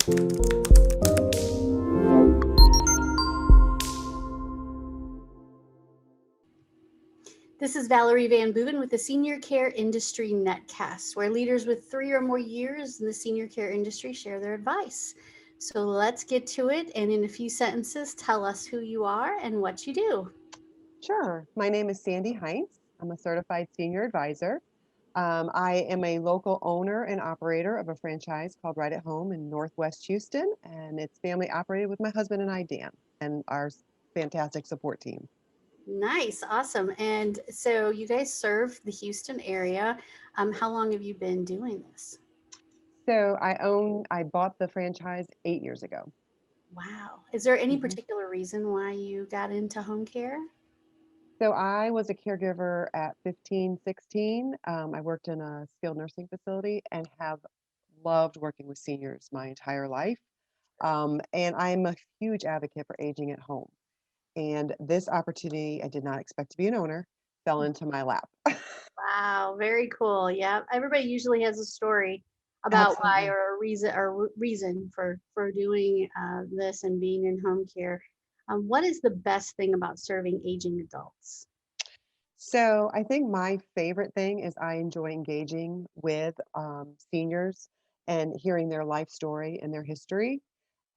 This is Valerie Van Boeven with the Senior Care Industry Netcast, where leaders with 3 or more years in the senior care industry share their advice. So let's get to it, and in a few sentences, tell us who you are and what you do. Sure. My name is Sandy Heintz. I'm a certified senior advisor. I am a local owner and operator of a franchise called Right at Home in Northwest Houston, and it's family operated with my husband and I, Dan, and our fantastic support team. Nice, awesome. And so you guys serve the Houston area. How long have you been doing this? So I bought the franchise 8 years ago. Wow. Is there any Mhm. particular reason why you got into home care? So I was a caregiver at 15, 16. I worked in a skilled nursing facility and have loved working with seniors my entire life. And I'm a huge advocate for aging at home. And this opportunity, I did not expect to be an owner, fell into my lap. Wow, very cool. Yeah, everybody usually has a story about why Absolutely. or a reason for doing this and being in home care. What is the best thing about serving aging adults? So I think my favorite thing is I enjoy engaging with seniors and hearing their life story and their history.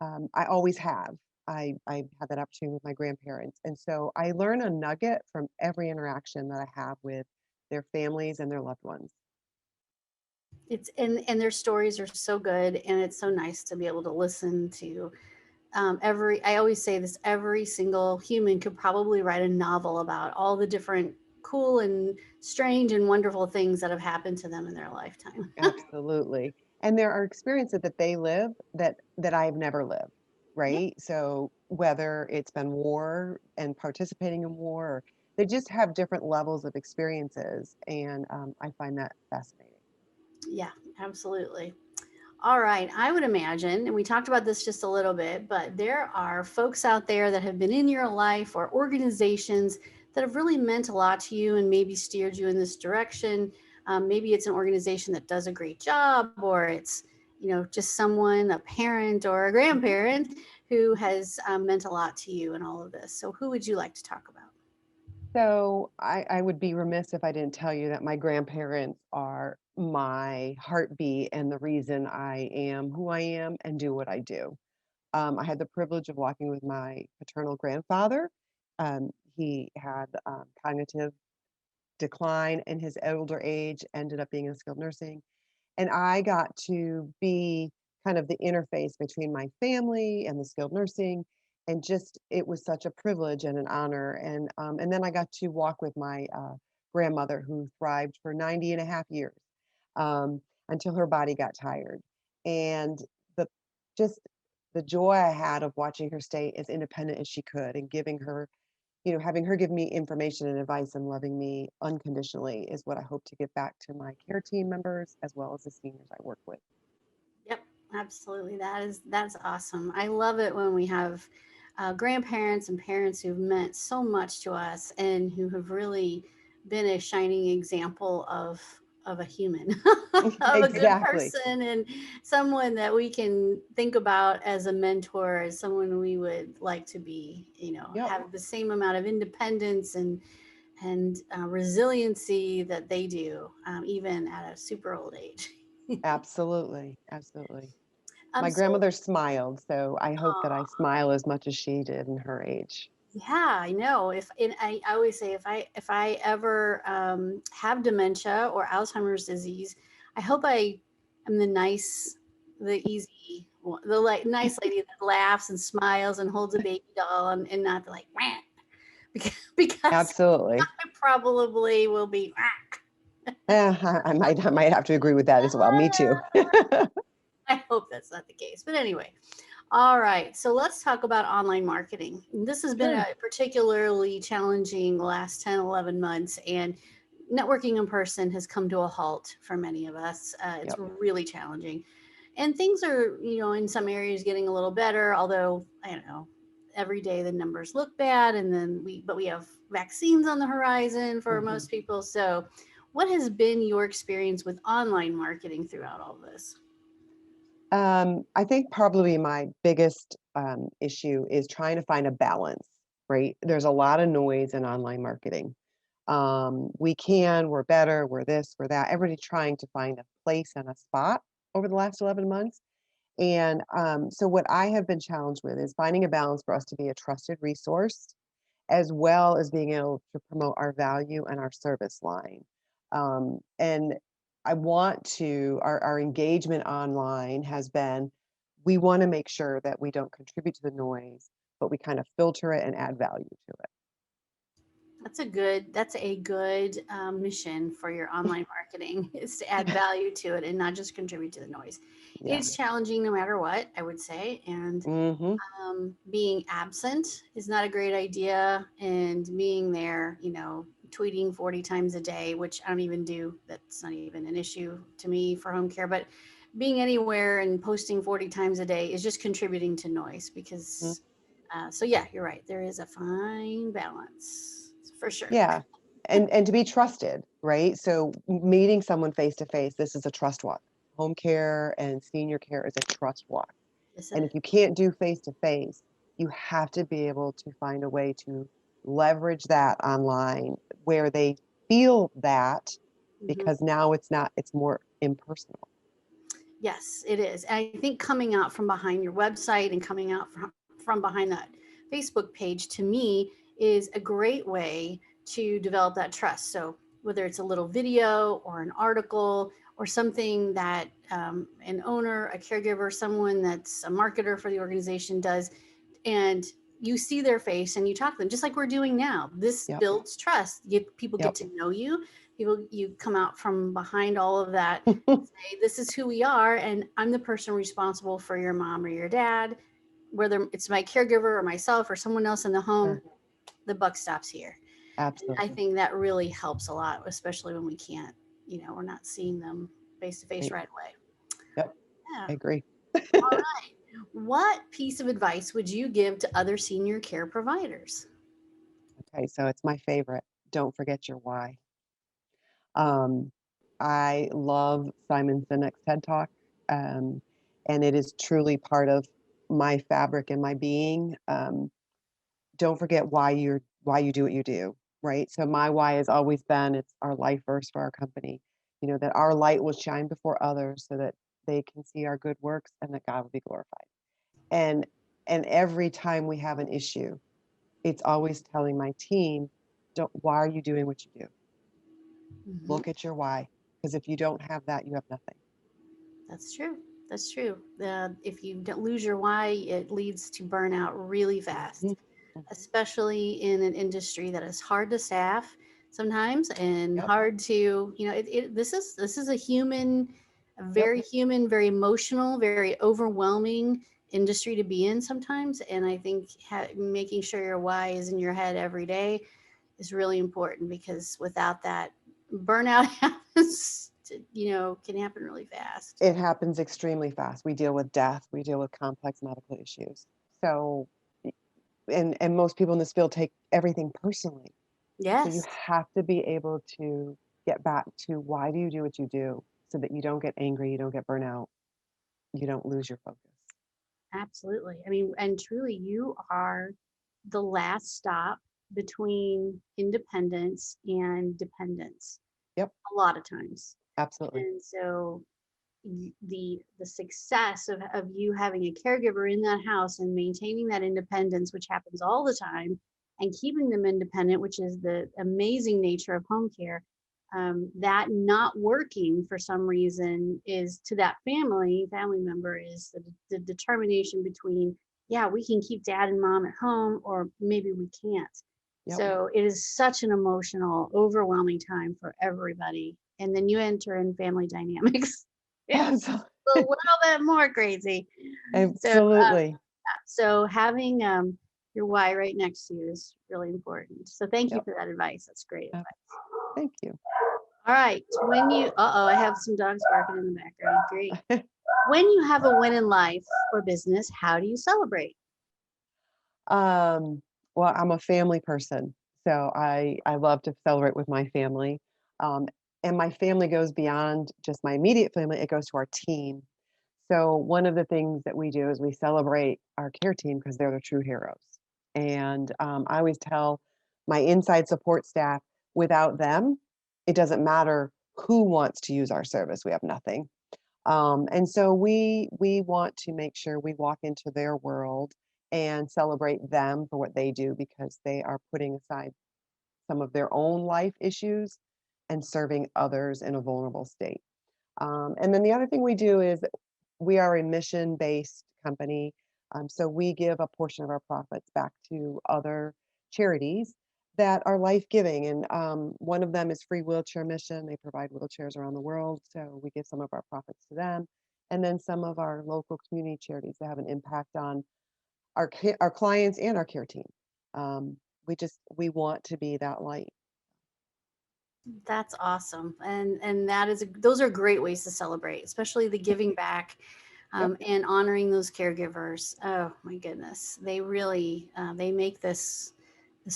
I always have. I had that opportunity with my grandparents. And so I learn a nugget from every interaction that I have with their families and their loved ones. It's and their stories are so good, and it's so nice to be able to listen to every. I always say this: every single human could probably write a novel about all the different cool and strange and wonderful things that have happened to them in their lifetime. Absolutely. And there are experiences that they live that I've never lived, Yep. right? So whether it's been war and participating in war, or they just have different levels of experiences, and I find that fascinating. Yeah, absolutely. All right. I would imagine, and we talked about this just a little bit, but there are folks out there that have been in your life or organizations that have really meant a lot to you and maybe steered you in this direction. Maybe it's an organization that does a great job, or it's, just someone, a parent or a Mhm, grandparent who mhm. has meant a lot to you in all of this. So, who would you like to talk about? So I would be remiss if I didn't tell you that my grandparents are my heartbeat and the reason I am who I am and do what I do. I had the privilege of walking with my paternal grandfather. He had cognitive decline in his older age, ended up being in skilled nursing. And I got to be kind of the interface between my family and the skilled nursing. And just, it was such a privilege and an honor. And then I got to walk with my grandmother who thrived for 90 and a half years um, until her body got tired. And the just the joy I had of watching her stay as independent as she could and giving her, having her give me information and advice and loving me unconditionally is what I hope to give back to my care team members as well as the seniors I work with. Yep, absolutely. That's awesome. I love it when we have grandparents and parents who've meant so much to us and who have really been a shining example of a human, of a good Exactly. person, and someone that we can think about as a mentor, as someone we would like to be. Yep. Have the same amount of independence and resiliency that they do, even at a super old age. Absolutely. Absolutely. My So grandmother smiled, so I hope that I smile as much as she did in her age. yeah, I know. If and I always say if I ever have dementia or Alzheimer's disease, I hope I am the easy, the like nice lady that laughs and smiles and holds a baby doll and not like "Wah," because Absolutely. I probably will be. I might have to agree with that as well. Me too. I hope that's not the case. But anyway, all right. So let's talk about online marketing. This has been Sure. a particularly challenging last 10, 11 months, and networking in person has come to a halt for many of us. It's Yep. really challenging. And things are, in some areas getting a little better, although, I don't know, every day the numbers look bad. And then but we have vaccines on the horizon for Mhm. most people. So, what has been your experience with online marketing throughout all this? I think probably my biggest issue is trying to find a balance, right? There's a lot of noise in online marketing. We're better, we're this, we're that. Everybody trying to find a place and a spot over the last 11 months. And so, what I have been challenged with is finding a balance for us to be a trusted resource, as well as being able to promote our value and our service line. And I want to, our engagement online has been, we want to make sure that we don't contribute to the noise, but we kind of filter it and add value to it. That's a good mission for your online marketing is to add value to it and not just contribute to the noise. Yeah. It's challenging no matter what, I would say, and Hmm. being absent is not a great idea. And being there, tweeting 40 times a day, which I don't even do, that's not even an issue to me for home care. But being anywhere and posting 40 times a day is just contributing to noise because, so yeah, you're right. There is a fine balance for sure. Yeah. And to be trusted, right? So meeting someone face to face, this is a trust walk. Home care and senior care is a trust walk. Yes, it And is. if you can't do face to face, you have to be able to find a way to leverage that online where they feel that, Mhm. because now it's more impersonal. Yes, it is. And I think coming out from behind your website and coming out from behind that Facebook page to me is a great way to develop that trust. So whether it's a little video or an article or something that an owner, a caregiver, someone that's a marketer for the organization does, and you see their face and you talk to them just like we're doing now. This Yep. builds trust. People get Yep. to know you. People, you come out from behind all of that and say, this is who we are, and I'm the person responsible for your mom or your dad, whether it's my caregiver or myself or someone else in the home. Sure. The buck stops here. And I Absolutely. think that really helps a lot, especially when we can't, we're not seeing them face to face Right. right away. Yep. Yeah. I agree. All right. What piece of advice would you give to other senior care providers? Okay, so it's my favorite. Don't forget your why. Um, I love Simon Sinek's TED Talk, um, and it is truly part of my fabric and my being. Don't forget why you do what you do, right? So my why has always been, it's our life verse for our company. That our light will shine before others so that they can see our good works and that God will be glorified. And and every time we have an issue, it's always telling my team, don't why are you doing what you do? Hmm. Look at your why. Because if you don't have that, you have nothing. That's true. That's true. If you don't lose your why, it leads to burnout really fast, Mhm, mhm. especially in an industry that is hard to staff sometimes and Yep, hard to, this is a human, a yep. very human, very emotional, very overwhelming industry to be in sometimes. And I think making sure your why is in your head every day is really important because without that, burnout happens, can happen really fast. It happens extremely fast. We deal with death, we deal with complex medical issues. So, and most people in this field take everything personally. So you Yes, have to be able to get back to why do you do what you do so that you don't get angry, you don't get burnout, you don't lose your focus. absolutely. I mean, and truly, you are the last stop between independence and dependence Yep, a lot of times. absolutely. And so the success of you having a caregiver in that house and maintaining that independence, which happens all the time, and keeping them independent, which is the amazing nature of home care. That not working for some reason is to that family member is the determination between, yeah, we can keep dad and mom at home or maybe we can't. Yep. So it is such an emotional overwhelming time for everybody, and then you enter in family dynamics. It's a little bit more crazy. So, Absolutely. so having your why right next to you is really important. So thank you Yep. for that advice. That's great Ab- advice. Thank you. All right. I have some dogs barking in the background. Great. When you have a win in life or business, how do you celebrate? Um, well, I'm a family person, so I love to celebrate with my family. Um, and my family goes beyond just my immediate family, it goes to our team. So one of the things that we do is we celebrate our care team because they're the true heroes. And I always tell my inside support staff, without them, it doesn't matter who wants to use our service. We have nothing. And so we want to make sure we walk into their world and celebrate them for what they do because they are putting aside some of their own life issues and serving others in a vulnerable state. And then the other thing we do is we are a mission-based company, so we give a portion of our profits back to other charities that are life-giving, and one of them is Free Wheelchair Mission. They provide wheelchairs around the world, so we give some of our profits to them, and then some of our local community charities that have an impact on our clients and our care team. Um, we want to be that light. That's awesome. And that is those are great ways to celebrate, especially the giving back, Yep, and honoring those caregivers. Oh my goodness. They really they make this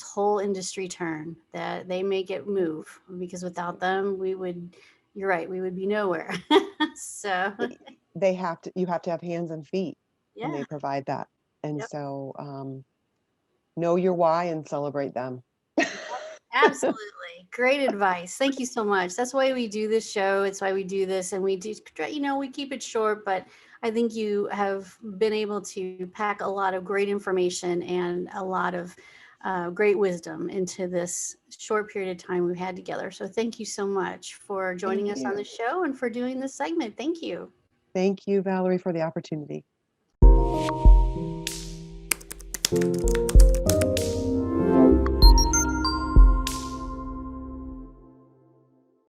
whole industry turn, that they make it move, because without them we would, you're right, we would be nowhere. So y- they have to. You have to have hands and feet, and yeah. they provide that. And Yep. so, know your why and celebrate them. Absolutely. Great advice. Thank you so much. That's why we do this show. It's why we do this. And we do, we keep it short, but I think you have been able to pack a lot of great information and a lot of great wisdom into this short period of time we've had together. So thank you so much for joining Thank us on the you. show and for doing this segment. Thank you. Thank you, Valerie, for the opportunity.